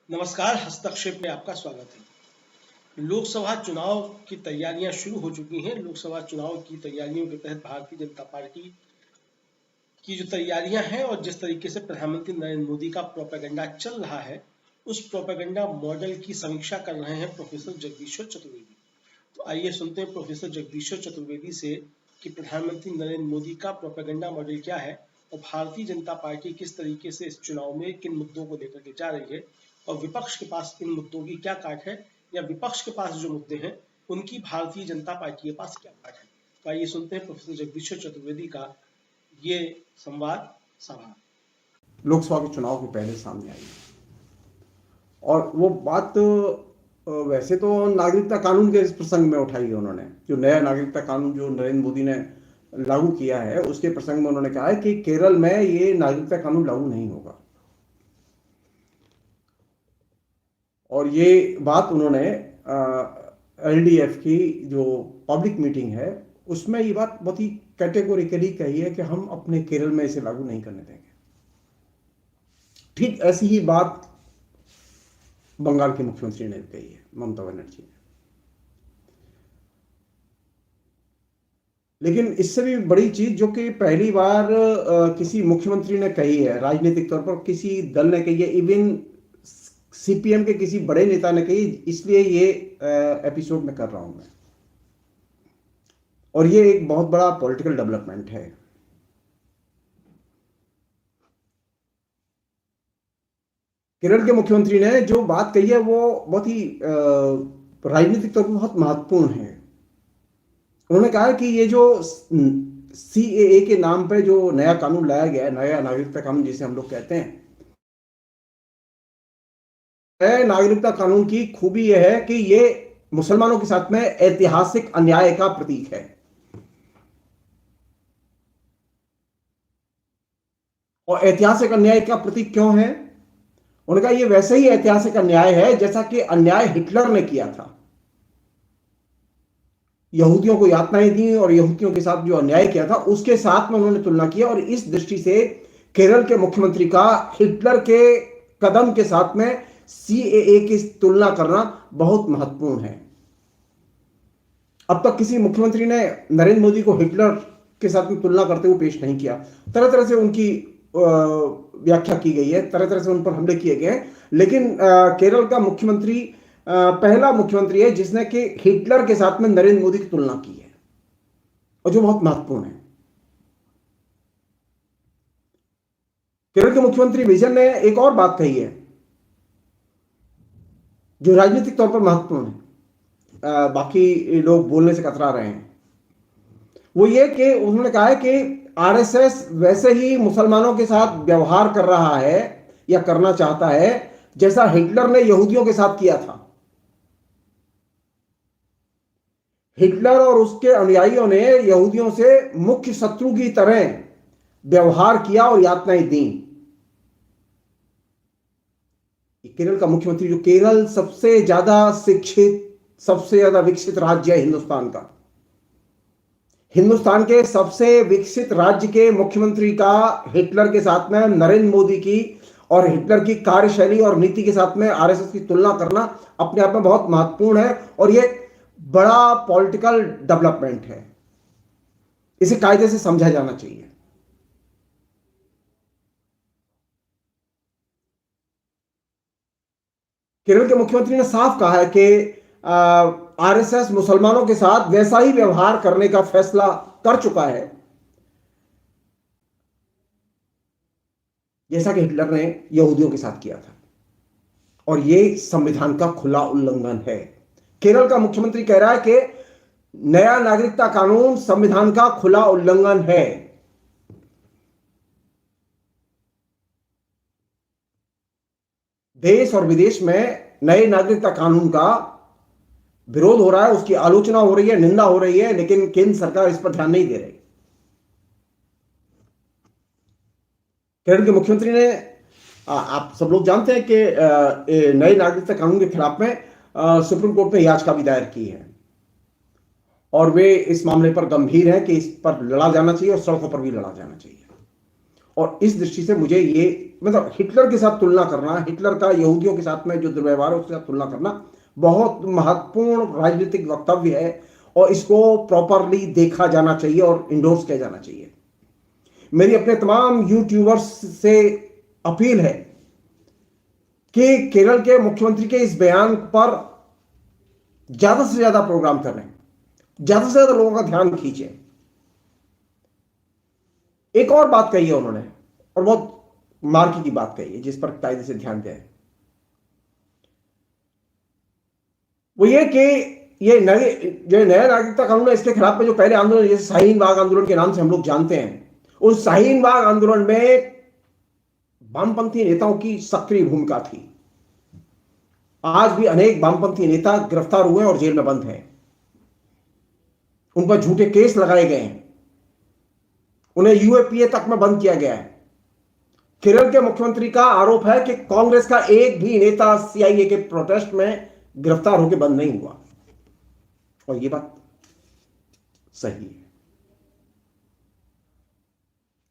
नमस्कार, हस्तक्षेप में आपका स्वागत है। लोकसभा चुनाव की तैयारियां शुरू हो चुकी हैं। लोकसभा चुनाव की तैयारियों के तहत भारतीय जनता पार्टी की जो तैयारियां हैं और जिस तरीके से प्रधानमंत्री नरेंद्र मोदी का प्रोपेगेंडा चल रहा है, उस प्रोपेगेंडा मॉडल की समीक्षा कर रहे हैं प्रोफेसर जगदीश्वर चतुर्वेदी। तो आइए सुनते हैं प्रोफेसर जगदीश्वर चतुर्वेदी से कि प्रधानमंत्री नरेंद्र मोदी का प्रोपेगेंडा मॉडल क्या है और भारतीय जनता पार्टी किस तरीके से इस चुनाव में किन मुद्दों को लेकर के जा रही है और विपक्ष के पास इन मुद्दों की क्या काट है, या विपक्ष के पास जो मुद्दे हैं उनकी भारतीय जनता पार्टी के पास क्या काट है। तो आइए सुनते हैं प्रोफेसर जगदीश्वर चतुर्वेदी का ये संवाद सभा। लोकसभा के चुनाव के पहले सामने आई और वो बात वैसे तो नागरिकता कानून के इस प्रसंग में उठाई है उन्होंने। जो नया नागरिकता कानून जो नरेंद्र मोदी ने लागू किया है उसके प्रसंग में उन्होंने कहा है कि केरल में ये नागरिकता कानून लागू नहीं होगा। और ये बात उन्होंने एलडीएफ की जो पब्लिक मीटिंग है उसमें ये बात बहुत ही कैटेगोरिकली कही है कि हम अपने केरल में इसे लागू नहीं करने देंगे। ठीक ऐसी ही बात बंगाल के मुख्यमंत्री ने कही है, ममता बनर्जी ने। लेकिन इससे भी बड़ी चीज जो कि पहली बार किसी मुख्यमंत्री ने कही है, राजनीतिक तौर पर किसी दल ने कही है, इवन सीपीएम के किसी बड़े नेता ने कही, इसलिए ये एपिसोड में कर रहा हूं मैं। और ये एक बहुत बड़ा पॉलिटिकल डेवलपमेंट है। केरल के मुख्यमंत्री ने जो बात कही है वो बहुत ही राजनीतिक तौर पर बहुत महत्वपूर्ण है। उन्होंने कहा कि ये जो सीएए के नाम पे जो नया कानून लाया गया है, नया नागरिकता कानून जिसे हम लोग कहते हैं, नए नागरिकता कानून की खूबी यह है कि ये मुसलमानों के साथ में ऐतिहासिक अन्याय का प्रतीक है। और ऐतिहासिक अन्याय का प्रतीक क्यों है? उनका ये वैसे ही ऐतिहासिक अन्याय है जैसा कि अन्याय हिटलर ने किया था। यहूदियों को यातनाएं दी और यहूदियों के साथ जो अन्याय किया था उसके साथ में उन्होंने तुलना किया। और इस दृष्टि से केरल के मुख्यमंत्री का हिटलर के कदम के साथ में सीएए की तुलना करना बहुत महत्वपूर्ण है। अब तक किसी मुख्यमंत्री ने नरेंद्र मोदी को हिटलर के साथ में तुलना करते हुए पेश नहीं किया। तरह तरह से उनकी व्याख्या की गई है, तरह तरह से उन पर हमले किए गए हैं, लेकिन केरल का मुख्यमंत्री पहला मुख्यमंत्री है जिसने कि हिटलर के साथ में नरेंद्र मोदी की तुलना की है, और जो बहुत महत्वपूर्ण है। केरल के मुख्यमंत्री विजयन ने एक और बात कही है जो राजनीतिक तौर पर महत्वपूर्ण है, बाकी लोग बोलने से कतरा रहे हैं। वो ये कि उन्होंने कहा है कि आरएसएस वैसे ही मुसलमानों के साथ व्यवहार कर रहा है या करना चाहता है जैसा हिटलर ने यहूदियों के साथ किया था। हिटलर और उसके अनुयायियों ने यहूदियों से मुख्य शत्रु की तरह व्यवहार किया और यातनाएं दी। केरल का मुख्यमंत्री, जो केरल सबसे ज्यादा शिक्षित, सबसे ज्यादा विकसित राज्य है हिंदुस्तान का, हिंदुस्तान के सबसे विकसित राज्य के मुख्यमंत्री का हिटलर के साथ में नरेंद्र मोदी की और हिटलर की कार्यशैली और नीति के साथ में आरएसएस की तुलना करना अपने आप में बहुत महत्वपूर्ण है। और यह बड़ा पॉलिटिकल डेवलपमेंट है, इसे कायदे से समझा जाना चाहिए। केरल के मुख्यमंत्री ने साफ कहा है कि आरएसएस मुसलमानों के साथ वैसा ही व्यवहार करने का फैसला कर चुका है जैसा कि हिटलर ने यहूदियों के साथ किया था, और यह संविधान का खुला उल्लंघन है। केरल का मुख्यमंत्री कह रहा है कि नया नागरिकता कानून संविधान का खुला उल्लंघन है। देश और विदेश में नए नागरिकता कानून का विरोध हो रहा है, उसकी आलोचना हो रही है, निंदा हो रही है, लेकिन केंद्र सरकार इस पर ध्यान नहीं दे रही। केरल के मुख्यमंत्री ने, आप सब लोग जानते हैं कि नए नागरिकता कानून के खिलाफ में सुप्रीम कोर्ट में याचिका भी दायर की है, और वे इस मामले पर गंभीर हैं कि इस पर लड़ा जाना चाहिए और सड़कों पर भी लड़ा जाना चाहिए। और इस दृष्टि से मुझे ये मतलब हिटलर के साथ तुलना करना, हिटलर का यहूदियों के साथ में जो दुर्व्यवहार है उसके साथ तुलना करना बहुत महत्वपूर्ण राजनीतिक वक्तव्य है और इसको प्रॉपरली देखा जाना चाहिए और इंडोर्स किया जाना चाहिए। मेरी अपने तमाम यूट्यूबर्स से अपील है कि केरल के मुख्यमंत्री के इस बयान पर ज्यादा से ज्यादा प्रोग्राम करें, ज्यादा से ज्यादा लोगों का ध्यान खींचें। एक और बात कही है उन्होंने और बहुत मार्की की बात कही है जिस पर कायदे से ध्यान दें, वो ये कि ये नया नागरिकता कानून है, इसके खिलाफ में जो पहले आंदोलन जैसे शाहीन बाग आंदोलन के नाम से हम लोग जानते हैं, उस शाहीन बाग आंदोलन में वामपंथी नेताओं की सक्रिय भूमिका थी। आज भी अनेक वामपंथी नेता गिरफ्तार हुए और जेल में बंद हैं, उन पर झूठे केस लगाए गए हैं, उन्हें यूएपीए तक में बंद किया गया है। केरल के मुख्यमंत्री का आरोप है कि कांग्रेस का एक भी नेता सीआईए के प्रोटेस्ट में गिरफ्तार होकर बंद नहीं हुआ और यह बात सही है।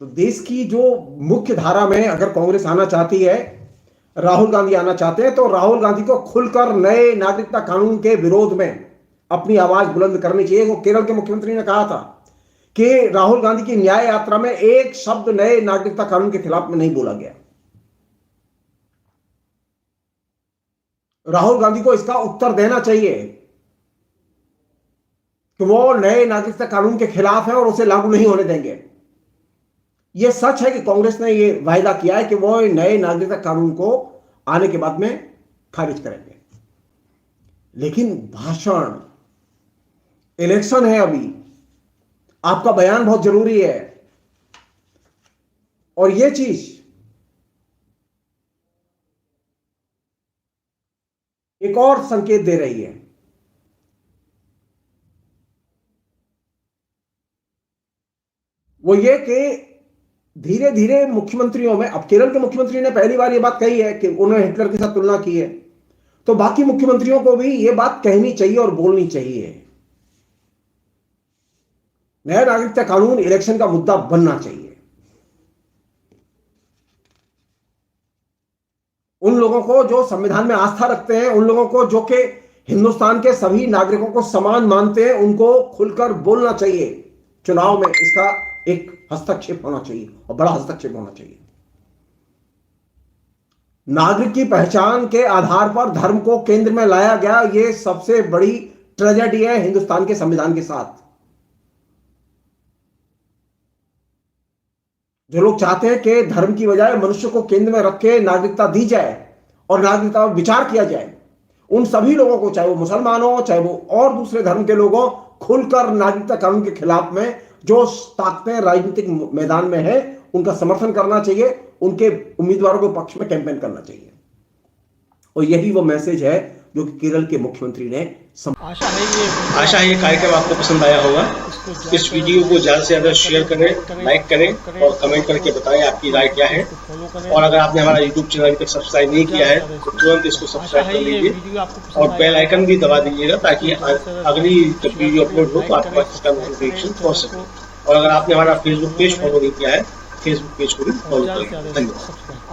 तो देश की जो मुख्य धारा में अगर कांग्रेस आना चाहती है, राहुल गांधी आना चाहते हैं, तो राहुल गांधी को खुलकर नए नागरिकता कानून के विरोध में अपनी आवाज बुलंद करनी चाहिए। वो केरल के मुख्यमंत्री ने कहा था कि राहुल गांधी की न्याय यात्रा में एक शब्द नए नागरिकता कानून के खिलाफ में नहीं बोला गया। राहुल गांधी को इसका उत्तर देना चाहिए कि वो नए नागरिकता कानून के खिलाफ है और उसे लागू नहीं होने देंगे। यह सच है कि कांग्रेस ने यह वायदा किया है कि वो नए नागरिकता कानून को आने के बाद में खारिज करेंगे, लेकिन भाषण, इलेक्शन है, अभी आपका बयान बहुत जरूरी है और यह चीज एक और संकेत दे रही है। वो ये कि धीरे धीरे मुख्यमंत्रियों में, अब केरल के मुख्यमंत्री ने पहली बार यह बात कही है कि उन्होंने हिटलर के साथ तुलना की है, तो बाकी मुख्यमंत्रियों को भी यह बात कहनी चाहिए और बोलनी चाहिए। नया नागरिकता कानून इलेक्शन का मुद्दा बनना चाहिए। उन लोगों को जो संविधान में आस्था रखते हैं, उन लोगों को जो कि हिंदुस्तान के सभी नागरिकों को समान मानते हैं, उनको खुलकर बोलना चाहिए। चुनाव में इसका एक हस्तक्षेप होना चाहिए और बड़ा हस्तक्षेप होना चाहिए। नागरिक की पहचान के आधार पर धर्म को केंद्र में लाया गया, यह सबसे बड़ी ट्रेजेडी है हिंदुस्तान के संविधान के साथ। जो लोग चाहते हैं कि धर्म की बजाय मनुष्य को केंद्र में रख के नागरिकता दी जाए और नागरिकता पर विचार किया जाए, उन सभी लोगों को, चाहे वो मुसलमान हो, चाहे वो और दूसरे धर्म के लोग हो, खुलकर नागरिकता कानून के खिलाफ में जो ताकतें राजनीतिक मैदान में है उनका समर्थन करना चाहिए, उनके उम्मीदवारों के पक्ष में कैंपेन करना चाहिए। और यही वो मैसेज है जो कि केरल के मुख्यमंत्री ने आशा है ये कार्यक्रम आपको पसंद आया होगा। इस वीडियो को ज्यादा से ज्यादा शेयर करें, लाइक करें और कमेंट करके बताएं आपकी राय क्या है। और अगर आपने हमारा यूट्यूब चैनल अभी तक सब्सक्राइब नहीं किया है तो तुरंत इसको सब्सक्राइब कर लीजिए और बेल आइकन भी दबा दीजिएगा ताकि अगली जब वीडियो अपलोड हो तो आपके पास इसका नोटिफिकेशन पहुंच सके। और अगर आपने हमारा फेसबुक पेज फॉलो नहीं किया है, फेसबुक पेज को भी फॉलो करें। धन्यवाद।